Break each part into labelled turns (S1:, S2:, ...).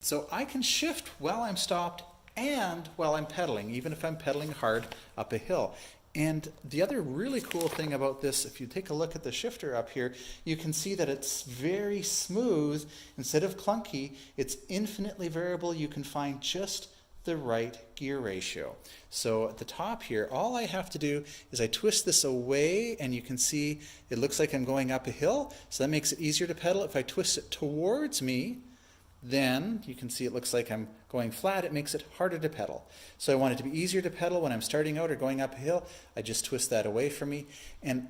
S1: So I can shift while I'm stopped and while I'm pedaling, even if I'm pedaling hard up a hill. And the other really cool thing about this, if you take a look at the shifter up here, you can see that it's very smooth. Instead of clunky, it's infinitely variable. You can find just the right gear ratio. So at the top here, all I have to do is I twist this away, and you can see it looks like I'm going up a hill. So that makes it easier to pedal. If I twist it towards me, then you can see it looks like I'm going flat. It makes it harder to pedal. So I want it to be easier to pedal when I'm starting out or going up a hill. I just twist that away from me, and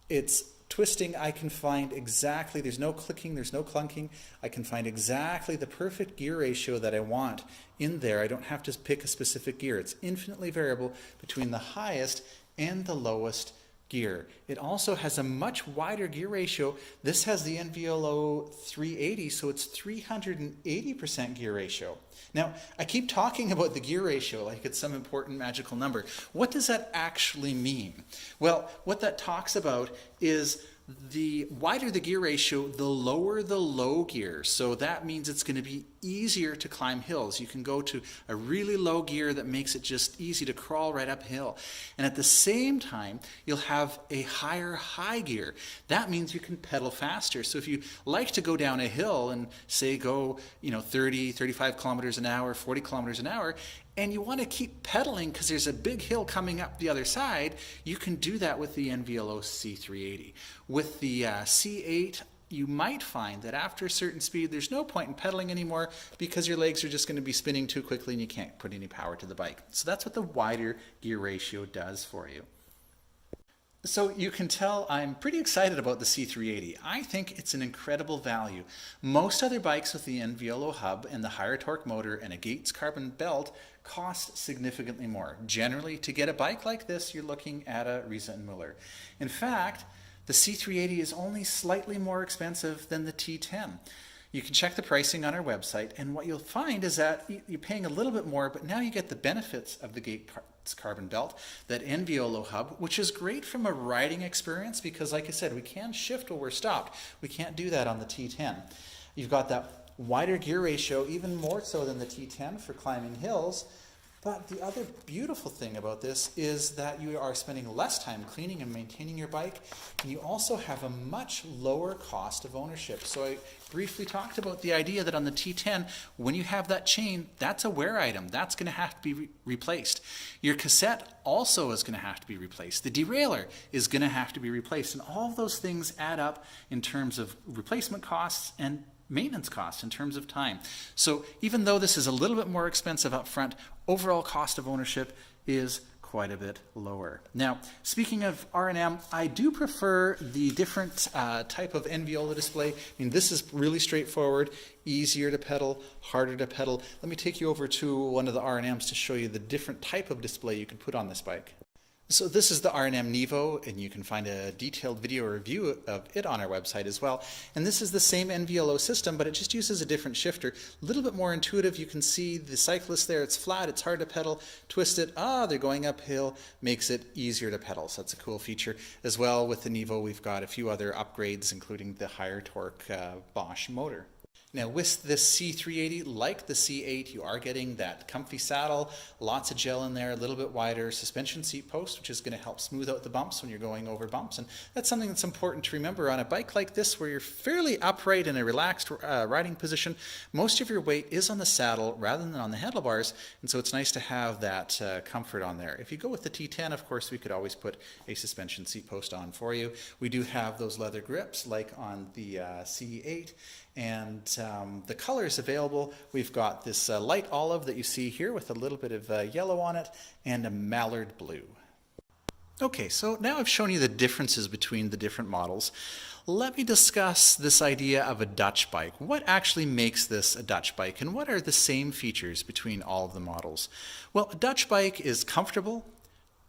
S1: it's twisting. I can find exactly, there's no clicking, there's no clunking. I can find exactly the perfect gear ratio that I want in there. I don't have to pick a specific gear. It's infinitely variable between the highest and the lowest gear. It also has a much wider gear ratio. This has the NVLO 380, so it's 380% gear ratio. Now, I keep talking about the gear ratio like it's some important magical number. What does that actually mean? Well, what that talks about is the wider the gear ratio, the lower the low gear. So that means it's going to be easier to climb hills. You can go to a really low gear that makes it just easy to crawl right uphill. And at the same time, you'll have a higher high gear. That means you can pedal faster. So if you like to go down a hill and say go, 30, 35 kilometers an hour, 40 kilometers an hour, and you want to keep pedaling because there's a big hill coming up the other side, you can do that with the NVLO C380. With the C8, you might find that after a certain speed, there's no point in pedaling anymore because your legs are just going to be spinning too quickly and you can't put any power to the bike. So that's what the wider gear ratio does for you. So you can tell I'm pretty excited about the C380. I think it's an incredible value. Most other bikes with the NVLO hub and the higher torque motor and a Gates carbon belt cost significantly more. Generally, to get a bike like this, you're looking at a Riese and Müller. In fact, the C380 is only slightly more expensive than the T10. You can check the pricing on our website, and what you'll find is that you're paying a little bit more, but now you get the benefits of the Gates carbon belt, that NVLO hub, which is great from a riding experience because, like I said, we can shift while we're stopped. We can't do that on the T10. You've got that wider gear ratio, even more so than the T10 for climbing hills. But the other beautiful thing about this is that you are spending less time cleaning and maintaining your bike, and you also have a much lower cost of ownership. So I briefly talked about the idea that on the T10, when you have that chain, that's a wear item. That's going to have to be replaced. Your cassette also is going to have to be replaced. The derailleur is going to have to be replaced. And all of those things add up in terms of replacement costs and maintenance costs in terms of time. So even though this is a little bit more expensive up front, overall cost of ownership is quite a bit lower. Now, speaking of R&M, I do prefer the different type of NVLO display. I mean, this is really straightforward, easier to pedal, harder to pedal. Let me take you over to one of the R&Ms to show you the different type of display you can put on this bike. So this is the R&M Nevo, and you can find a detailed video review of it on our website as well. And this is the same NVLO system, but it just uses a different shifter. A little bit more intuitive. You can see the cyclist there. It's flat. It's hard to pedal. Twist it. They're going uphill. Makes it easier to pedal. So that's a cool feature. As well, with the Nevo, we've got a few other upgrades, including the higher torque Bosch motor. Now with this C380, like the C8, you are getting that comfy saddle, lots of gel in there, a little bit wider suspension seat post, which is going to help smooth out the bumps when you're going over bumps. And that's something that's important to remember on a bike like this where you're fairly upright in a relaxed riding position. Most of your weight is on the saddle rather than on the handlebars, and so it's nice to have that comfort on there. If you go with the T10, of course, we could always put a suspension seat post on for you. We do have those leather grips like on the C8. And the colors available, we've got this light olive that you see here with a little bit of yellow on it and a mallard blue. Okay, so now I've shown you the differences between the different models. Let me discuss this idea of a Dutch bike. What actually makes this a Dutch bike, and what are the same features between all of the models? Well, a Dutch bike is comfortable,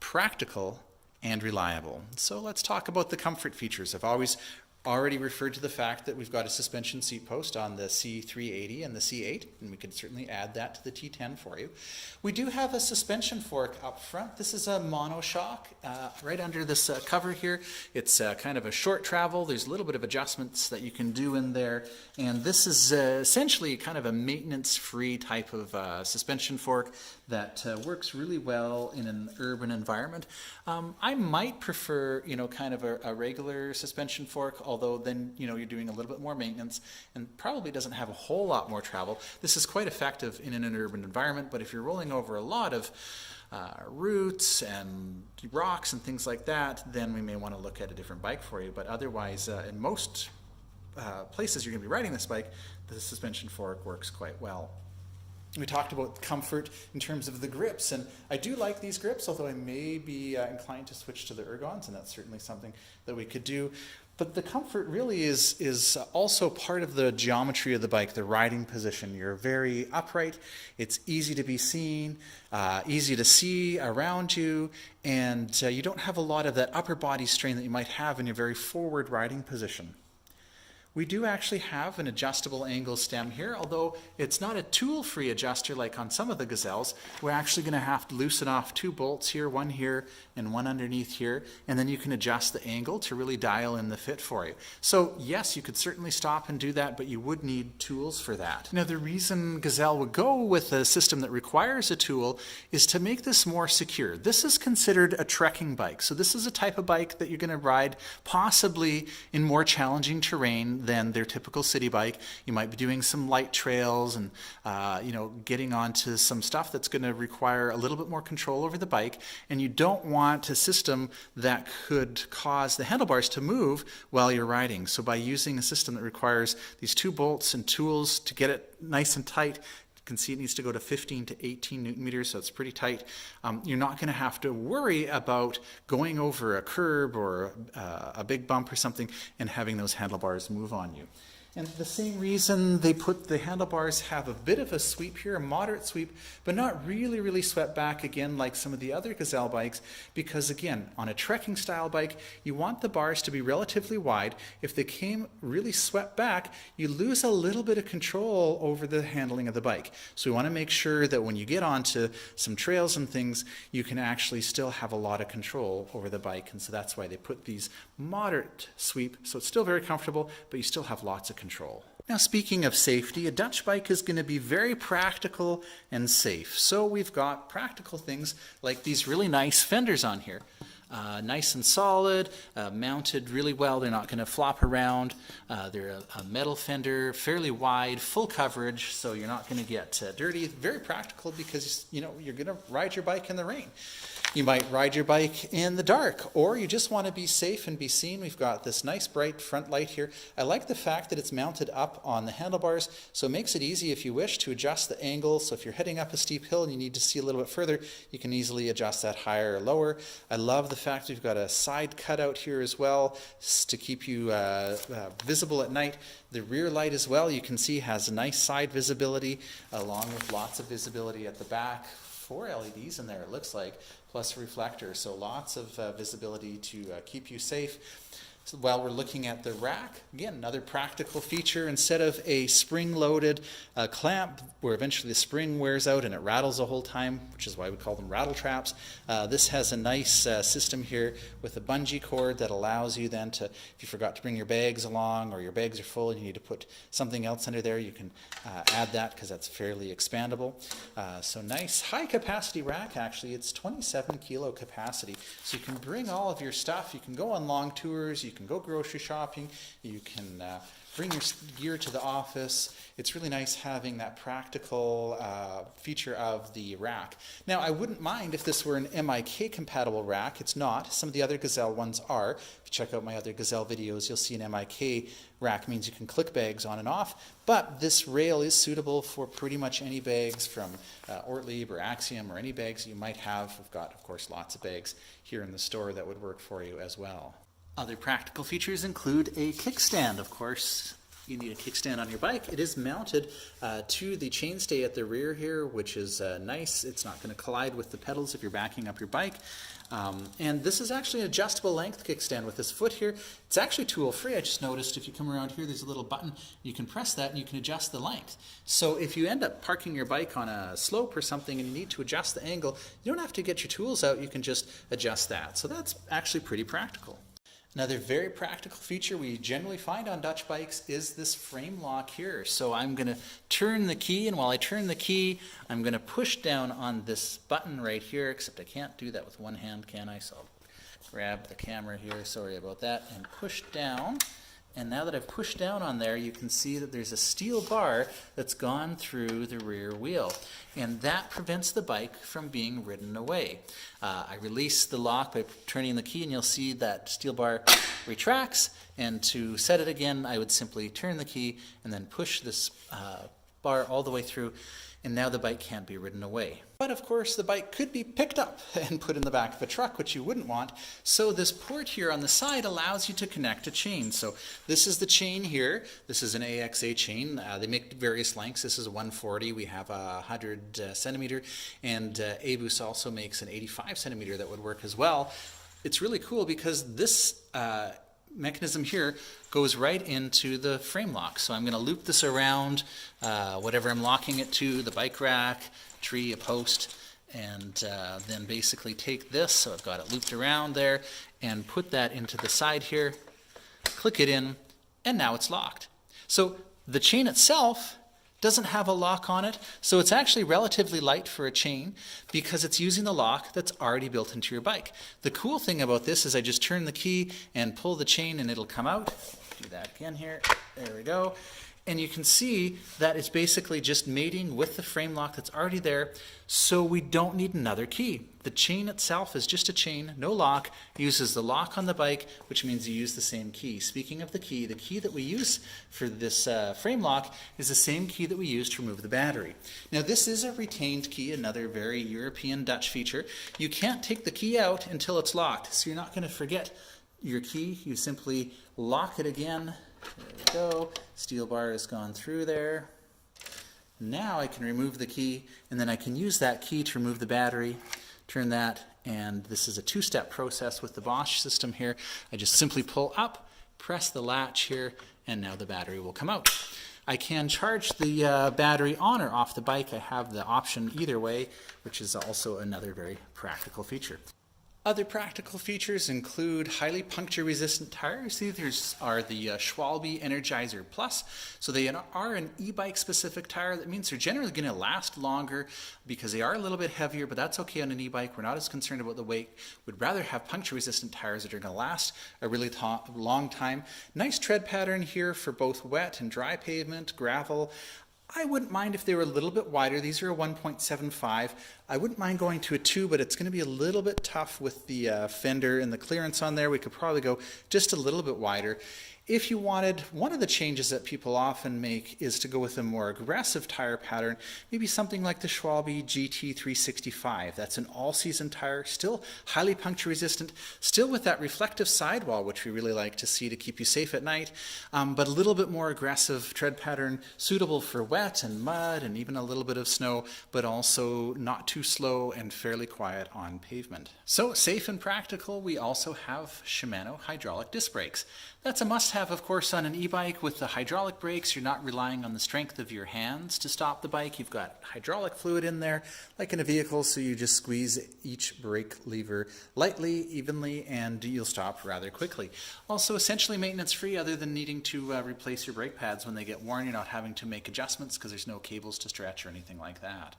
S1: practical, and reliable. So let's talk about the comfort features. I've always already referred to the fact that we've got a suspension seat post on the C380 and the C8, and we could certainly add that to the T10 for you. We do have a suspension fork up front. This is a monoshock right under this cover here. It's kind of a short travel. There's a little bit of adjustments that you can do in there, and this is essentially kind of a maintenance-free type of suspension fork that works really well in an urban environment. I might prefer, kind of a regular suspension fork, although then, you're doing a little bit more maintenance and probably doesn't have a whole lot more travel. This is quite effective in an urban environment, but if you're rolling over a lot of roots and rocks and things like that, then we may want to look at a different bike for you. But otherwise, in most places you're going to be riding this bike, the suspension fork works quite well. We talked about comfort in terms of the grips, and I do like these grips, although I may be inclined to switch to the ergons, and that's certainly something that we could do. But the comfort really is also part of the geometry of the bike, the riding position. You're very upright, it's easy to be seen, easy to see around you, and you don't have a lot of that upper body strain that you might have in your very forward riding position. We do actually have an adjustable angle stem here, although it's not a tool-free adjuster like on some of the Gazelles. We're actually going to have to loosen off 2 bolts here and one underneath here, and then you can adjust the angle to really dial in the fit for you. So yes, you could certainly stop and do that, but you would need tools for that. Now the reason Gazelle would go with a system that requires a tool is to make this more secure. This is considered a trekking bike, so this is a type of bike that you're going to ride possibly in more challenging terrain than their typical city bike. You might be doing some light trails and getting onto some stuff that's going to require a little bit more control over the bike, and you don't want a system that could cause the handlebars to move while you're riding. So by using a system that requires these 2 bolts and tools to get it nice and tight, you can see it needs to go to 15 to 18 Newton meters, so it's pretty tight. You're not going to have to worry about going over a curb or a big bump or something and having those handlebars move on you. And the same reason they put the handlebars have a bit of a sweep here, a moderate sweep, but not really swept back again like some of the other Gazelle bikes, because again, on a trekking style bike, you want the bars to be relatively wide. If they came really swept back, you lose a little bit of control over the handling of the bike. So we want to make sure that when you get onto some trails and things, you can actually still have a lot of control over the bike. And so that's why they put these moderate sweep, so it's still very comfortable, but you still have lots of control. Now, speaking of safety, a Dutch bike is going to be very practical and safe. So we've got practical things like these really nice fenders on here. Nice and solid, mounted really well. They're not going to flop around. They're a metal fender, fairly wide, full coverage, so you're not going to get dirty. Very practical because you're going to ride your bike in the rain. You might ride your bike in the dark, or you just want to be safe and be seen. We've got this nice bright front light here. I like the fact that it's mounted up on the handlebars, so it makes it easy if you wish to adjust the angle. So if you're heading up a steep hill and you need to see a little bit further, you can easily adjust that higher or lower. I love the fact we've got a side cutout here as well to keep you visible at night. The rear light as well, you can see, has a nice side visibility along with lots of visibility at the back. 4 LEDs in there, it looks like, plus a reflector, so lots of visibility to keep you safe. So while we're looking at the rack, again, another practical feature. Instead of a spring-loaded clamp where eventually the spring wears out and it rattles the whole time, which is why we call them rattle traps, this has a nice system here with a bungee cord that allows you then to, if you forgot to bring your bags along or your bags are full and you need to put something else under there, you can add that because that's fairly expandable. So nice high-capacity rack, actually. It's 27 kilo capacity, so you can bring all of your stuff. You can go on long tours, you can go grocery shopping, you can bring your gear to the office. It's really nice having that practical feature of the rack. Now, I wouldn't mind if this were an MIK compatible rack. It's not. Some of the other Gazelle ones are. If you check out my other Gazelle videos, you'll see an MIK rack means you can click bags on and off, but this rail is suitable for pretty much any bags from Ortlieb or Axiom or any bags you might have. We've got, of course, lots of bags here in the store that would work for you as well. Other practical features include a kickstand, of course. you need a kickstand on your bike. It is mounted to the chainstay at the rear here, which is nice. It's not going to collide with the pedals if you're backing up your bike. And this is actually an adjustable length kickstand with this foot here. It's actually tool-free. I just noticed if you come around here, there's a little button. You can press that and you can adjust the length. So if you end up parking your bike on a slope or something and you need to adjust the angle, you don't have to get your tools out. You can just adjust that. So that's actually pretty practical. Another very practical feature we generally find on Dutch bikes is this frame lock here. So I'm going to turn the key, and while I turn the key, I'm going to push down on this button right here, except I can't do that with one hand, can I? So I'll grab the camera here, sorry about that, and push down. And now that I've pushed down on there, you can see that there's a steel bar that's gone through the rear wheel. And that prevents the bike from being ridden away. I release the lock by turning the key, and you'll see that steel bar retracts. And to set it again, I would simply turn the key and then push this bar all the way through. And now the bike can't be ridden away. But of course the bike could be picked up and put in the back of a truck, which you wouldn't want. So this port here on the side allows you to connect a chain. So this is the chain here. This is an AXA chain. They make various lengths. This is a 140. We have a 100 centimeter. And Abus also makes an 85 centimeter that would work as well. It's really cool because this mechanism here goes right into the frame lock. So I'm going to loop this around whatever I'm locking it to, the bike rack, tree, a post, and then basically take this, so I've got it looped around there, and put that into the side here, click it in, and now it's locked. So the chain itself doesn't have a lock on it, so it's actually relatively light for a chain because it's using the lock that's already built into your bike. The cool thing about this is I just turn the key and pull the chain and it'll come out. Do that again here. There we go. And you can see that it's basically just mating with the frame lock that's already there, so we don't need another key. The chain itself is just a chain, no lock, uses the lock on the bike, which means you use the same key. Speaking of the key that we use for this frame lock is the same key that we use to remove the battery. Now this is a retained key, another very European Dutch feature. You can't take the key out until it's locked, so you're not going to forget your key. You simply lock it again. There we go. Steel bar has gone through there. Now I can remove the key, and then I can use that key to remove the battery, turn that, and this is a two-step process with the Bosch system here. I just simply pull up, press the latch here, and now the battery will come out. I can charge the battery on or off the bike. I have the option either way, which is also another very practical feature. Other practical features include highly puncture-resistant tires. These are the Schwalbe Energizer Plus. So they are an e-bike specific tire. That means they're generally going to last longer because they are a little bit heavier, but that's okay on an e-bike. We're not as concerned about the weight. We'd rather have puncture-resistant tires that are going to last a really long time. Nice tread pattern here for both wet and dry pavement, gravel. I wouldn't mind if they were a little bit wider. These are a 1.75. I wouldn't mind going to a 2, but it's going to be a little bit tough with the fender and the clearance on there. We could probably go just a little bit wider. If you wanted, one of the changes that people often make is to go with a more aggressive tire pattern, maybe something like the Schwalbe GT365. That's an all-season tire, still highly puncture resistant, still with that reflective sidewall, which we really like to see to keep you safe at night, but a little bit more aggressive tread pattern, suitable for wet and mud and even a little bit of snow, but also not too slow and fairly quiet on pavement. So safe and practical, we also have Shimano hydraulic disc brakes. That's a must-have, of course, on an e-bike. With the hydraulic brakes, you're not relying on the strength of your hands to stop the bike. You've got hydraulic fluid in there, like in a vehicle, so you just squeeze each brake lever lightly, evenly, and you'll stop rather quickly. Also, essentially maintenance-free, other than needing to replace your brake pads when they get worn. You're not having to make adjustments because there's no cables to stretch or anything like that.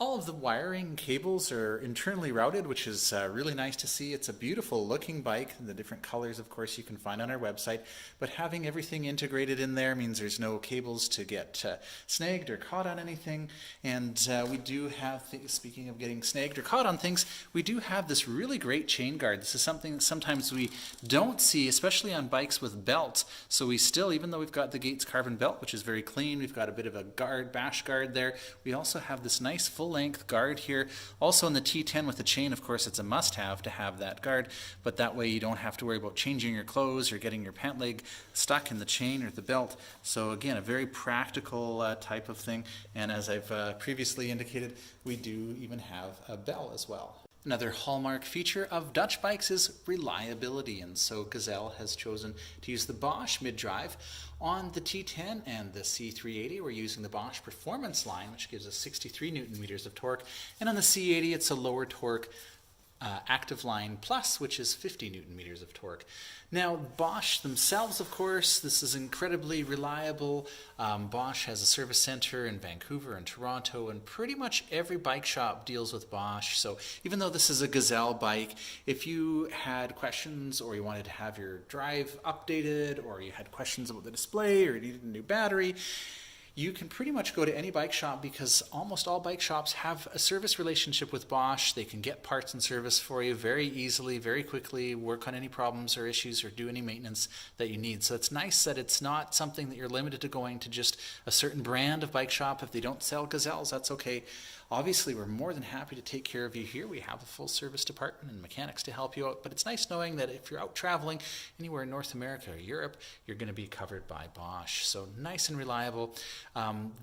S1: All of the wiring cables are internally routed, which is really nice to see. It's a beautiful looking bike. The different colors, of course, you can find on our website. But having everything integrated in there means there's no cables to get snagged or caught on anything. And we do have, speaking of getting snagged or caught on things, we do have this really great chain guard. This is something that sometimes we don't see, especially on bikes with belts. So we still, even though we've got the Gates carbon belt, which is very clean, we've got a bit of a guard, bash guard there, we also have this nice full full-length guard here. Also in the T10 with the chain, of course, it's a must-have to have that guard, but that way you don't have to worry about changing your clothes or getting your pant leg stuck in the chain or the belt. So again, a very practical type of thing, and as I've previously indicated, we do even have a bell as well. Another hallmark feature of Dutch bikes is reliability, and so Gazelle has chosen to use the Bosch mid-drive. On the T10 and the C380, we're using the Bosch Performance line, which gives us 63 Newton meters of torque, and on the C80, it's a lower torque Active Line Plus, which is 50 Newton meters of torque. Now, Bosch themselves, of course, this is incredibly reliable. Bosch has a service center in Vancouver and Toronto, and pretty much every bike shop deals with Bosch. So even though this is a Gazelle bike, if you had questions or you wanted to have your drive updated or you had questions about the display or you needed a new battery, you can pretty much go to any bike shop because almost all bike shops have a service relationship with Bosch. They can get parts and service for you very easily, very quickly, work on any problems or issues or do any maintenance that you need. So it's nice that it's not something that you're limited to going to just a certain brand of bike shop. If they don't sell Gazelles, that's okay. Obviously, we're more than happy to take care of you here. We have a full service department and mechanics to help you out, but it's nice knowing that if you're out traveling anywhere in North America or Europe, you're going to be covered by Bosch. So nice and reliable.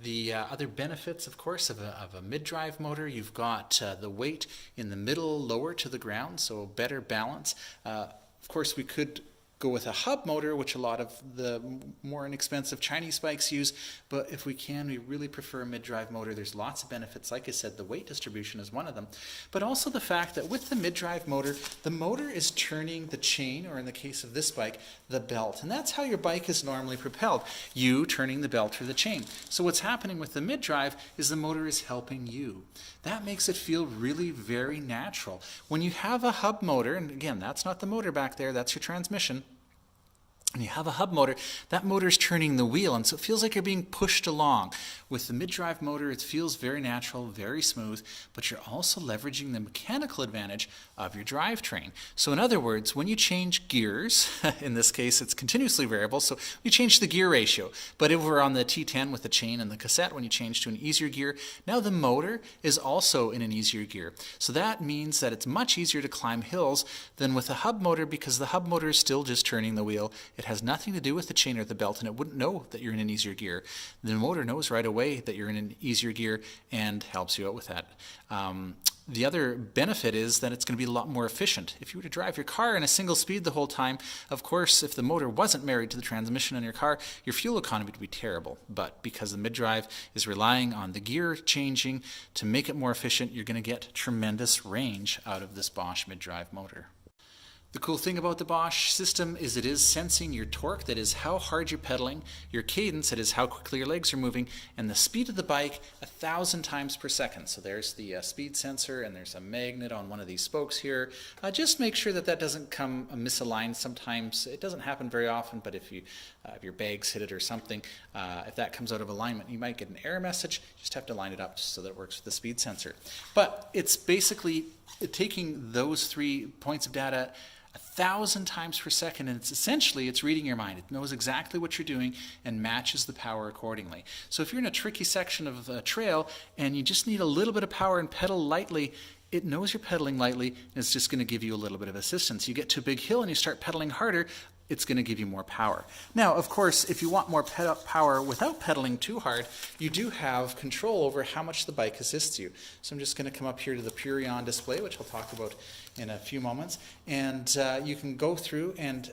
S1: The other benefits, of course, of a mid-drive motor, you've got the weight in the middle, lower to the ground, so better balance. Of course, we could go with a hub motor, which a lot of the more inexpensive Chinese bikes use, but if we can, we really prefer a mid-drive motor. There's lots of benefits. Like I said, the weight distribution is one of them, but also the fact that with the mid-drive motor, the motor is turning the chain, or in the case of this bike, the belt, and that's how your bike is normally propelled, you turning the belt or the chain. So what's happening with the mid-drive is the motor is helping you. That makes it feel really very natural. When you have a hub motor, and again, that's not the motor back there, that's your transmission, and you have a hub motor, that motor is turning the wheel, and so it feels like you're being pushed along. With the mid-drive motor, it feels very natural, very smooth, but you're also leveraging the mechanical advantage of your drivetrain. So in other words, when you change gears, in this case it's continuously variable, so you change the gear ratio. But if we're on the T10 with the chain and the cassette, when you change to an easier gear, now the motor is also in an easier gear. So that means that it's much easier to climb hills than with a hub motor, because the hub motor is still just turning the wheel. It has nothing to do with the chain or the belt, and it wouldn't know that you're in an easier gear. The motor knows right away that you're in an easier gear and helps you out with that. The other benefit is that it's going to be a lot more efficient. If you were to drive your car in a single speed the whole time, of course, if the motor wasn't married to the transmission in your car, your fuel economy would be terrible. But because the mid-drive is relying on the gear changing to make it more efficient, you're going to get tremendous range out of this Bosch mid-drive motor. The cool thing about the Bosch system is it is sensing your torque, that is how hard you're pedaling, your cadence, that is how quickly your legs are moving, and the speed of the bike 1,000 times per second. So there's the speed sensor, and there's a magnet on one of these spokes here. Just make sure that that doesn't come misaligned. Sometimes it doesn't happen very often, but if your bags hit it or something, if that comes out of alignment, you might get an error message. You just have to line it up so that it works with the speed sensor. But it's basically taking those 3 points of data 1,000 times per second, and it's reading your mind. It knows exactly what you're doing and matches the power accordingly. So if you're in a tricky section of a trail and you just need a little bit of power and pedal lightly, it knows you're pedaling lightly, and it's just going to give you a little bit of assistance. You get to a big hill and you start pedaling harder, it's going to give you more power. Now, of course, if you want more power without pedaling too hard, you do have control over how much the bike assists you. So I'm just going to come up here to the Purion display, which I'll talk about in a few moments, and you can go through and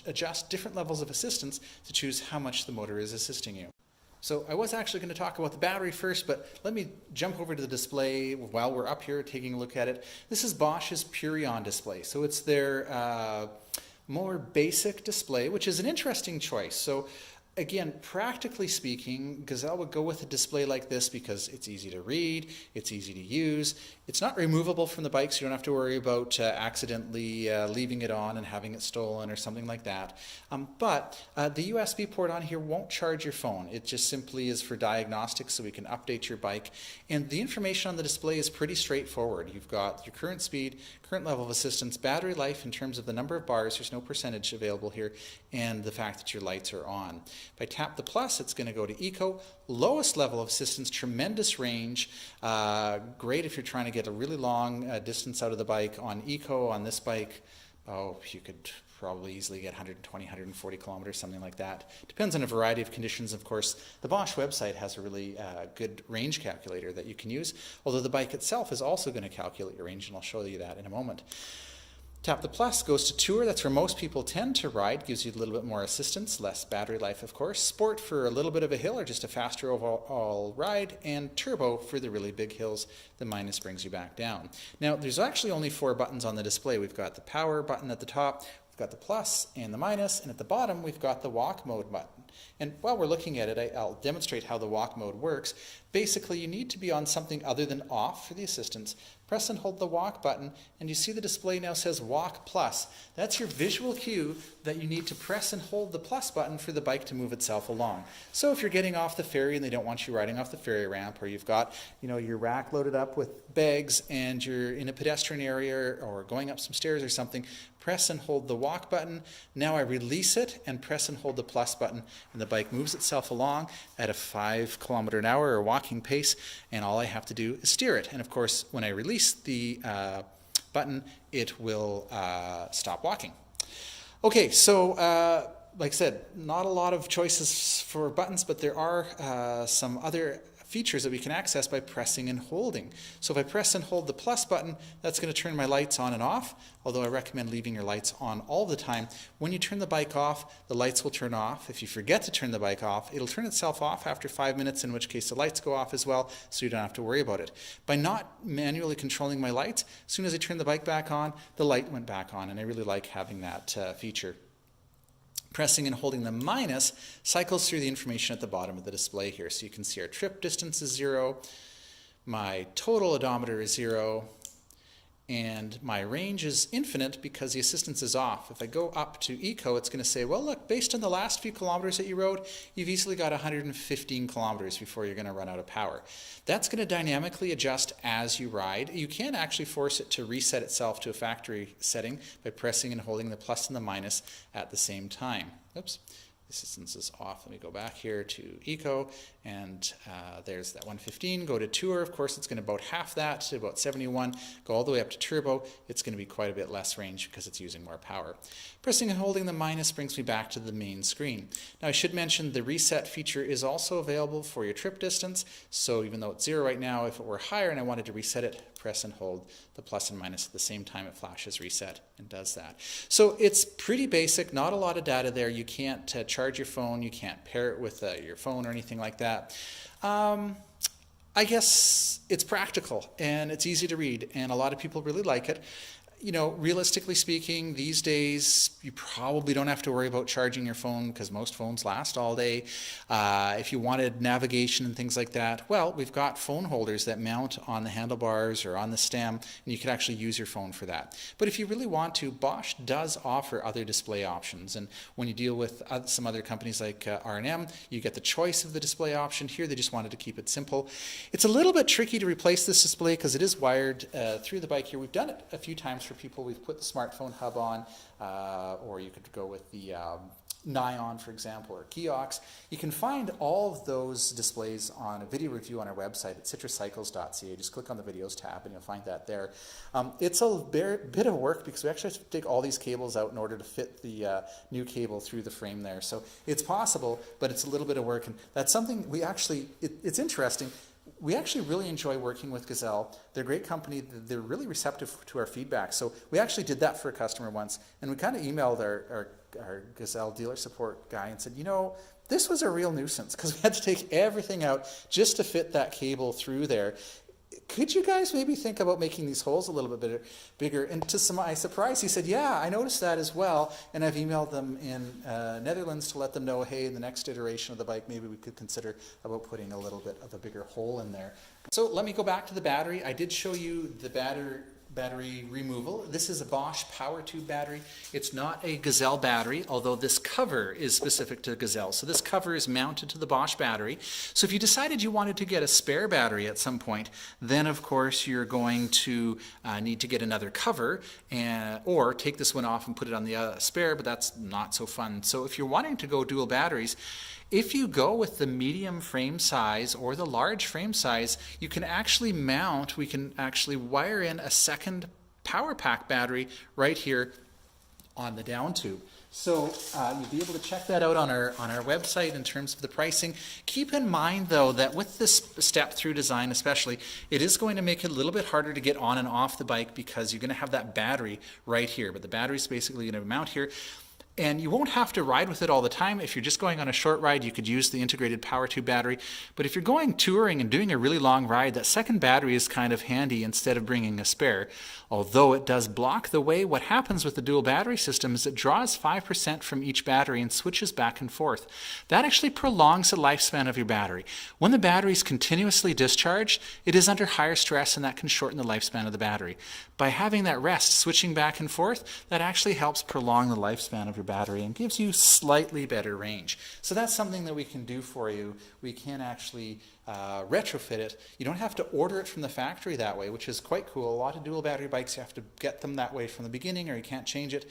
S1: adjust different levels of assistance to choose how much the motor is assisting you. So I was actually going to talk about the battery first, but let me jump over to the display while we're up here taking a look at it. This is Bosch's Purion display. So it's their more basic display, which is an interesting choice. So again, practically speaking, Gazelle would go with a display like this because it's easy to read, it's easy to use. It's not removable from the bike, so you don't have to worry about accidentally leaving it on and having it stolen or something like that. But the USB port on here won't charge your phone. It just simply is for diagnostics, so we can update your bike. And the information on the display is pretty straightforward. You've got your current speed, current level of assistance, battery life in terms of the number of bars, there's no percentage available here, and the fact that your lights are on. If I tap the plus, it's going to go to eco. Lowest level of assistance, tremendous range. Great if you're trying to get a really long distance out of the bike. On eco, on this bike, you could probably easily get 120, 140 kilometers, something like that. Depends on a variety of conditions, of course. The Bosch website has a really good range calculator that you can use, although the bike itself is also going to calculate your range, and I'll show you that in a moment. Tap the plus, goes to Tour. That's where most people tend to ride. Gives you a little bit more assistance, less battery life, of course. Sport for a little bit of a hill or just a faster overall ride. And Turbo for the really big hills. The minus brings you back down. Now, there's actually only 4 buttons on the display. We've got the power button at the top. We've got the plus and the minus. And at the bottom, we've got the walk mode button. And while we're looking at it, I'll demonstrate how the walk mode works. Basically, you need to be on something other than off for the assistance. Press and hold the walk button, and you see the display now says walk plus. That's your visual cue that you need to press and hold the plus button for the bike to move itself along. So if you're getting off the ferry and they don't want you riding off the ferry ramp, or you've got your rack loaded up with bags and you're in a pedestrian area or going up some stairs or something, press and hold the walk button. Now I release it and press and hold the plus button, and the bike moves itself along at a 5 kilometer an hour or walking pace, and all I have to do is steer it. And of course, when I release the button, it will stop walking. Okay, so like I said, not a lot of choices for buttons, but there are some other features that we can access by pressing and holding. So if I press and hold the plus button, that's going to turn my lights on and off, although I recommend leaving your lights on all the time. When you turn the bike off, the lights will turn off. If you forget to turn the bike off, it'll turn itself off after 5 minutes, in which case the lights go off as well, so you don't have to worry about it. By not manually controlling my lights, as soon as I turn the bike back on, the light went back on, and I really like having that feature. Pressing and holding the minus cycles through the information at the bottom of the display here. So you can see our trip distance is 0, my total odometer is 0, and my range is infinite because the assistance is off. If I go up to eco, it's going to say, well, look, based on the last few kilometers that you rode, you've easily got 115 kilometers before you're going to run out of power. That's going to dynamically adjust as you ride. You can actually force it to reset itself to a factory setting by pressing and holding the plus and the minus at the same time. Oops. Assistance is off. Let me go back here to eco, and there's that 115. Go to Tour. Of course, it's going to about half that, to about 71. Go all the way up to Turbo. It's going to be quite a bit less range because it's using more power. Pressing and holding the minus brings me back to the main screen. Now, I should mention the reset feature is also available for your trip distance. So even though it's 0 right now, if it were higher and I wanted to reset it, press and hold the plus and minus at the same time. It flashes reset and does that. So it's pretty basic, not a lot of data there. You can't charge your phone, you can't pair it with your phone or anything like that. I guess it's practical and it's easy to read, and a lot of people really like it. Realistically speaking, these days, you probably don't have to worry about charging your phone because most phones last all day. If you wanted navigation and things like that, well, we've got phone holders that mount on the handlebars or on the stem, and you can actually use your phone for that. But if you really want to, Bosch does offer other display options. And when you deal with some other companies like R&M, you get the choice of the display option. Here, they just wanted to keep it simple. It's a little bit tricky to replace this display because it is wired through the bike here. We've done it a few times for people. We've put the smartphone hub on, or you could go with the Nion, for example, or Kiox. You can find all of those displays on a video review on our website at citruscycles.ca. Just click on the videos tab and you'll find that there. It's a bit of work because we actually have to take all these cables out in order to fit the new cable through the frame there. So it's possible, but it's a little bit of work, and that's something we actually, it's interesting. We actually really enjoy working with Gazelle. They're a great company. They're really receptive to our feedback. So we actually did that for a customer once, and we kind of emailed our Gazelle dealer support guy and said, this was a real nuisance because we had to take everything out just to fit that cable through there. Could you guys maybe think about making these holes a little bit bigger? And to my surprise, he said, yeah, I noticed that as well. And I've emailed them in Netherlands to let them know, hey, in the next iteration of the bike, maybe we could consider about putting a little bit of a bigger hole in there. So let me go back to the battery. I did show you the battery removal. This is a Bosch power tube battery. It's not a Gazelle battery, although this cover is specific to Gazelle. So this cover is mounted to the Bosch battery. So if you decided you wanted to get a spare battery at some point, then of course you're going to need to get another cover or take this one off and put it on the spare, but that's not so fun. So if you're wanting to go dual batteries, if you go with the medium frame size or the large frame size, you can actually we can actually wire in a second power pack battery right here on the down tube. So you'll be able to check that out on our website in terms of the pricing. Keep in mind though that with this step-through design especially, it is going to make it a little bit harder to get on and off the bike because you're going to have that battery right here. But the battery is basically going to mount here. And you won't have to ride with it all the time. If you're just going on a short ride, you could use the integrated power tube battery. But if you're going touring and doing a really long ride, that second battery is kind of handy instead of bringing a spare. Although it does block the way, what happens with the dual battery system is it draws 5% from each battery and switches back and forth. That actually prolongs the lifespan of your battery. When the battery is continuously discharged, it is under higher stress and that can shorten the lifespan of the battery. By having that rest, switching back and forth, that actually helps prolong the lifespan of your battery and gives you slightly better range. So that's something that we can do for you. We can actually retrofit it. You don't have to order it from the factory that way, which is quite cool. A lot of dual battery bikes, you have to get them that way from the beginning or you can't change it.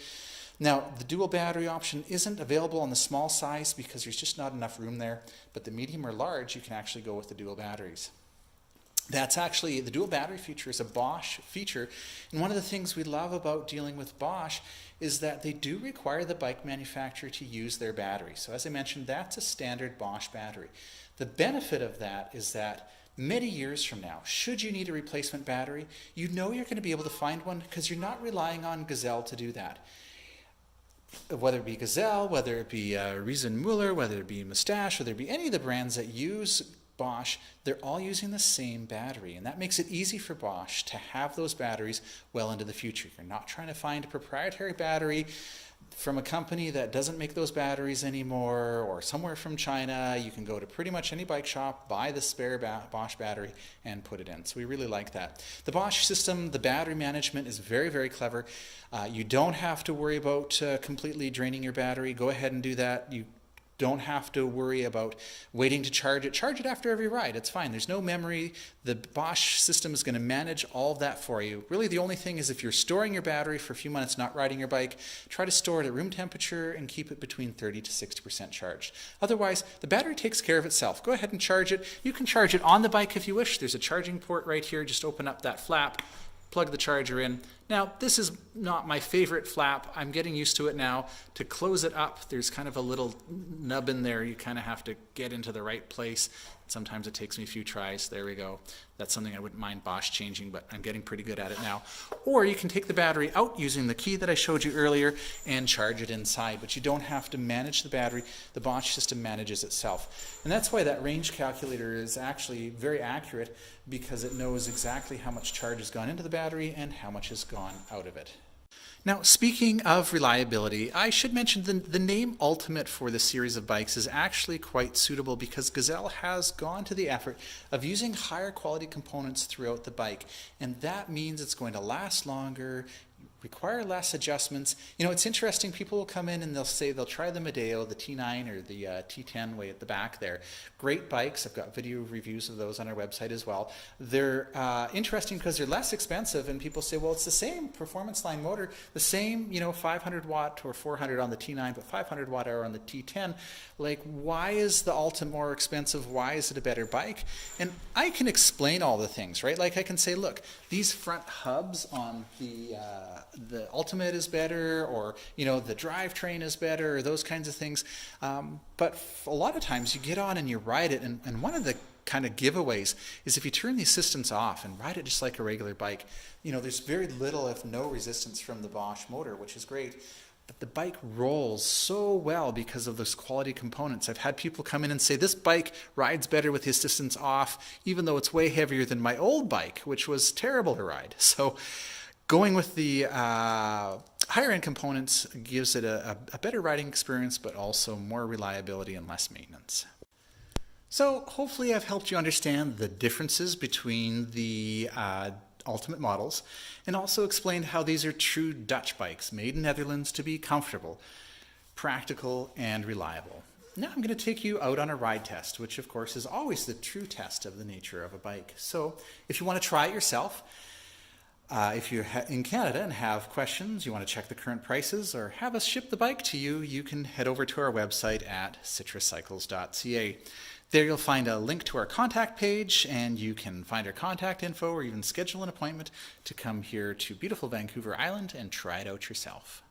S1: Now, the dual battery option isn't available on the small size because there's just not enough room there, but the medium or large, you can actually go with the dual batteries. That's actually, the dual battery feature is a Bosch feature, and one of the things we love about dealing with Bosch is that they do require the bike manufacturer to use their battery. So as I mentioned, that's a standard Bosch battery. The benefit of that is that many years from now, should you need a replacement battery, you know you're going to be able to find one because you're not relying on Gazelle to do that. Whether it be Gazelle, whether it be Riesenmüller, whether it be Mustache, whether it be any of the brands that use Bosch, they're all using the same battery, and that makes it easy for Bosch to have those batteries well into the future. You're not trying to find a proprietary battery from a company that doesn't make those batteries anymore or somewhere from China. You can go to pretty much any bike shop, buy the spare Bosch battery and put it in. So we really like that. The Bosch system, the battery management is very, very clever. You don't have to worry about completely draining your battery. Go ahead and do that. You don't have to worry about waiting to charge it. Charge it after every ride. It's fine. There's no memory. The Bosch system is going to manage all of that for you. Really, the only thing is if you're storing your battery for a few minutes not riding your bike, try to store it at room temperature and keep it between 30 to 60% charged. Otherwise, the battery takes care of itself. Go ahead and charge it. You can charge it on the bike if you wish. There's a charging port right here. Just open up that flap, plug the charger in. Now, this is not my favorite flap. I'm getting used to it now. To close it up, there's kind of a little nub in there. You kind of have to get into the right place. Sometimes it takes me a few tries. There we go. That's something I wouldn't mind Bosch changing, but I'm getting pretty good at it now. Or you can take the battery out using the key that I showed you earlier and charge it inside, but you don't have to manage the battery. The Bosch system manages itself. And that's why that range calculator is actually very accurate, because it knows exactly how much charge has gone into the battery and how much has gone out of it. Now, speaking of reliability, I should mention the name Ultimate for this series of bikes is actually quite suitable because Gazelle has gone to the effort of using higher quality components throughout the bike, and that means it's going to last longer, require less adjustments. You know, it's interesting, people will come in and they'll say they'll try the Medeo, the T9 or the T10 way at the back there. Great bikes. I've got video reviews of those on our website as well. They're interesting because they're less expensive, and people say, well, it's the same performance line motor, the same, 500 watt or 400 on the T9, but 500 watt hour on the T10. Like, why is the Ultimate more expensive? Why is it a better bike? And I can explain all the things, right? Like I can say, look, these front hubs on the Ultimate is better, or the drivetrain is better, or those kinds of things. But a lot of times you get on and you ride it, and one of the kind of giveaways is if you turn these systems off and ride it just like a regular bike, there's very little, if no, resistance from the Bosch motor, which is great. But the bike rolls so well because of those quality components. I've had people come in and say, this bike rides better with the assistance off, even though it's way heavier than my old bike, which was terrible to ride. So going with the higher end components gives it a better riding experience, but also more reliability and less maintenance. So hopefully I've helped you understand the differences between the ultimate models, and also explained how these are true Dutch bikes made in Netherlands to be comfortable, practical, and reliable. Now I'm going to take you out on a ride test, which of course is always the true test of the nature of a bike. So if you want to try it yourself, if you're in Canada and have questions, you want to check the current prices, or have us ship the bike to you, you can head over to our website at citruscycles.ca. There you'll find a link to our contact page, and you can find our contact info or even schedule an appointment to come here to beautiful Vancouver Island and try it out yourself.